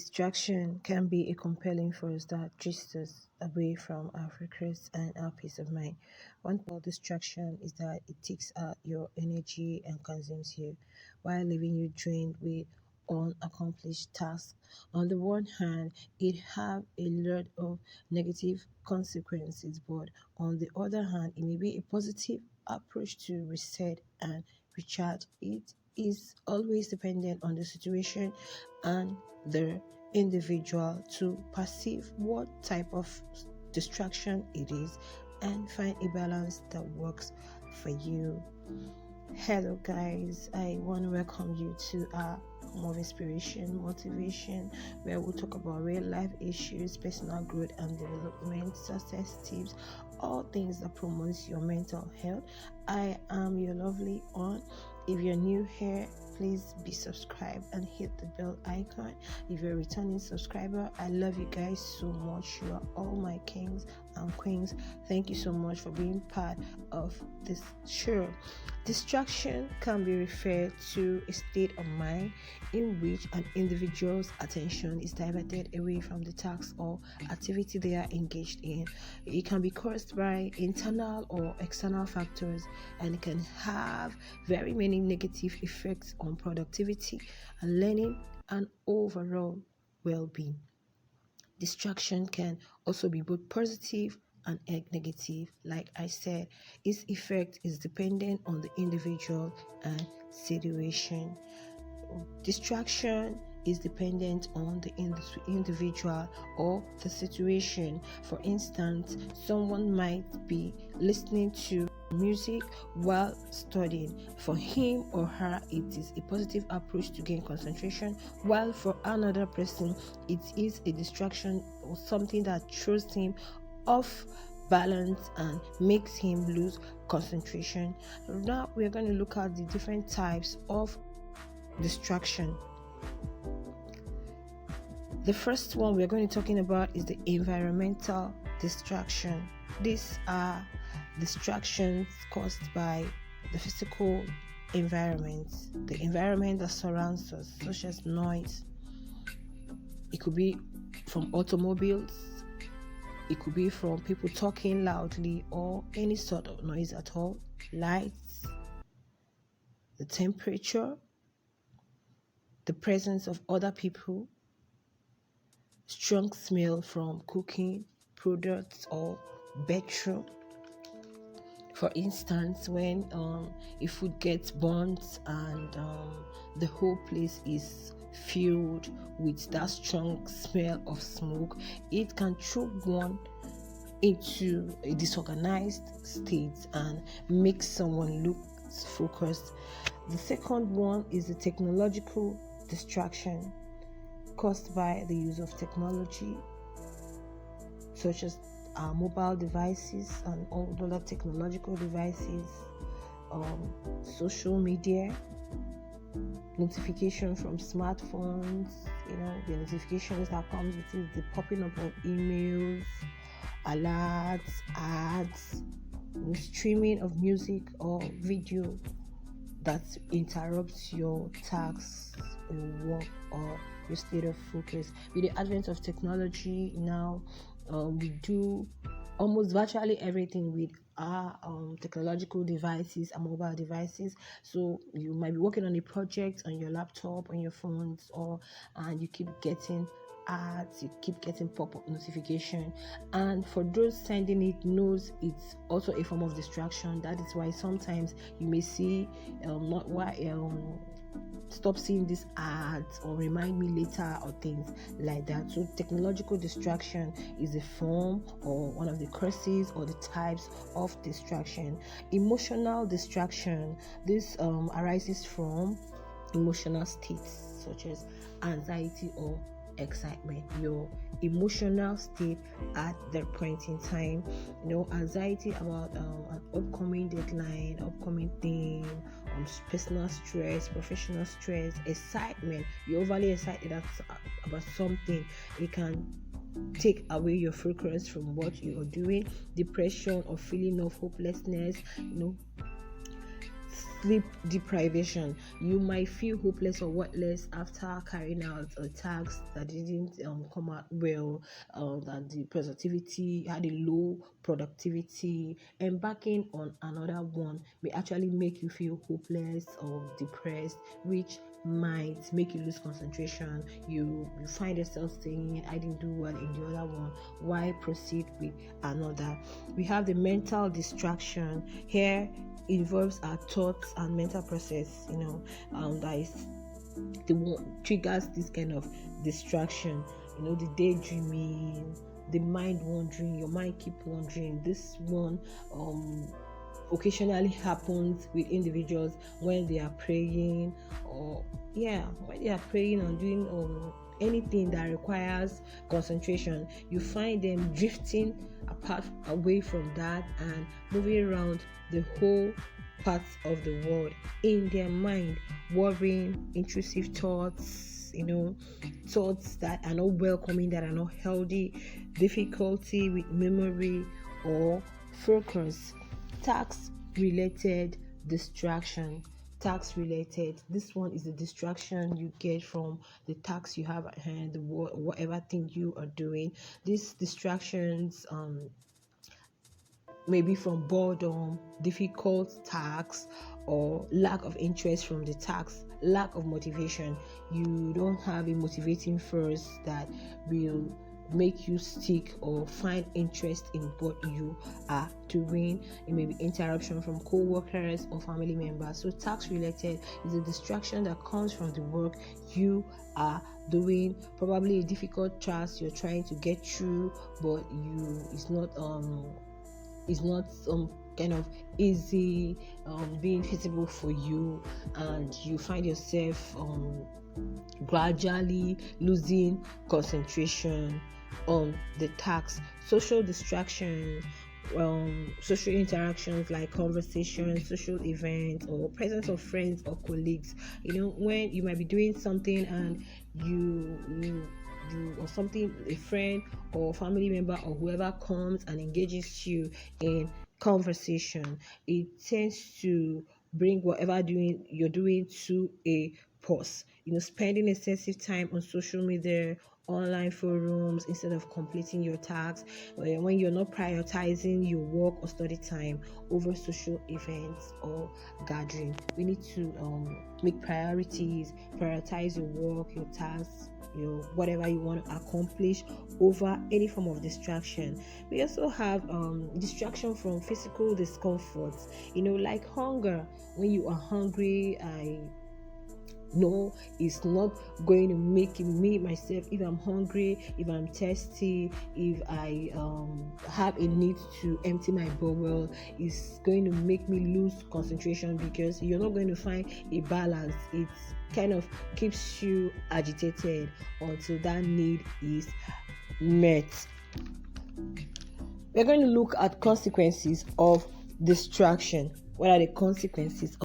Distraction can be a compelling force that drifts us away from our focus and our peace of mind. One thing about distraction is that it takes out your energy and consumes you while leaving you drained with unaccomplished tasks. On the one hand, it have a lot of negative consequences, but on the other hand, it may be a positive approach to reset and recharge. It is always dependent on the situation and the individual to perceive what type of distraction it is and find a balance that works for you. Hello, guys. I want to welcome you to our home of inspiration, motivation, where we'll talk about real life issues, personal growth and development, success tips, all things that promotes your mental health. I am your lovely aunt. If you're new here, please be subscribed and hit the bell icon. If you're a returning subscriber, I love you guys so much. You are all my kings and queens. Thank you so much for being part of this show. Distraction can be referred to a state of mind in which an individual's attention is diverted away from the task or activity they are engaged in. It can be caused by internal or external factors, and it can have very many negative effects on productivity and learning and overall well-being. Distraction can also be both positive and negative. Like I said, its effect is dependent on the individual and situation. Distraction is dependent on the individual or the situation. For instance, someone might be listening to music while studying. For him or her, it is a positive approach to gain concentration, while for another person, it is a distraction or something that throws him off balance and makes him lose concentration. Now we're going to look at the different types of distraction. The first one we're going to be talking about is the environmental distraction. These are distractions caused by the physical environment, the environment that surrounds us, such as noise. It could be from automobiles, it could be from people talking loudly or any sort of noise at all, lights, the temperature, the presence of other people, strong smell from cooking products or bedroom. For instance, when a food gets burnt and the whole place is filled with that strong smell of smoke, it can throw one into a disorganized state and make someone look focused. The second one is the technological distraction caused by the use of technology, such as our mobile devices and all other technological devices, social media, notification from smartphones, the notifications that comes with it, the popping up of emails, alerts, ads, streaming of music or video that interrupts your tasks, your work, or your state of focus. With the advent of technology now, we do almost virtually everything with our technological devices and mobile devices. So you might be working on a project on your laptop, on your phones, and you keep getting ads, you keep getting pop-up notification, and for those sending it knows it's also a form of distraction. That is why sometimes you may see stop seeing these ads or remind me later or things like that. So technological distraction is a form or one of the causes or the types of distraction. Emotional distraction, this arises from emotional states such as anxiety or excitement, your emotional state at that point in time. Anxiety about an upcoming deadline, upcoming thing, personal stress, professional stress, excitement. You're overly excited about something. It can take away your focus from what you are doing. Depression or feeling of hopelessness, sleep deprivation. You might feel hopeless or worthless after carrying out a task that didn't come out well, that the productivity had a low productivity. Embarking on another one may actually make you feel hopeless or depressed, which might make you lose concentration. You find yourself saying, I didn't do well in the other one, why proceed with another? We have the mental distraction. Here involves our thoughts and mental process, that is the one triggers this kind of distraction, the daydreaming, the mind wandering. Your mind keep wandering. This one occasionally happens with individuals when they are praying, or when they are praying and doing anything that requires concentration. You find them drifting away from that and moving around the whole parts of the world in their mind, worrying, intrusive thoughts, thoughts that are not welcoming, that are not healthy, difficulty with memory or focus. Tax related distraction. This one is the distraction you get from the task you have at hand, whatever thing you are doing. These distractions maybe from boredom, difficult tasks, or lack of interest from the task, lack of motivation. You don't have a motivating force that will make you stick or find interest in what you are doing. It may be interruption from co-workers or family members. So task related is a distraction that comes from the work you are doing, probably a difficult task you're trying to get through, but it's not kind of easy being feasible for you, and you find yourself gradually losing concentration on the task. Social distraction, social interactions like conversations, social events, or presence of friends or colleagues. When you might be doing something and you or something, a friend or family member or whoever comes and engages you in conversation, it tends to bring whatever you're doing to a pause. Spending excessive time on social media, online forums, instead of completing your tasks, when you're not prioritizing your work or study time over social events or gathering. We need to make prioritize your work, your tasks, whatever you want to accomplish over any form of distraction. We also have distraction from physical discomfort, like hunger. When you are hungry, no, it's not going to make me myself, if I'm hungry, if I'm thirsty, if I have a need to empty my bowel, it's going to make me lose concentration, because you're not going to find a balance. It kind of keeps you agitated until that need is met. We're going to look at consequences of distraction. What are the consequences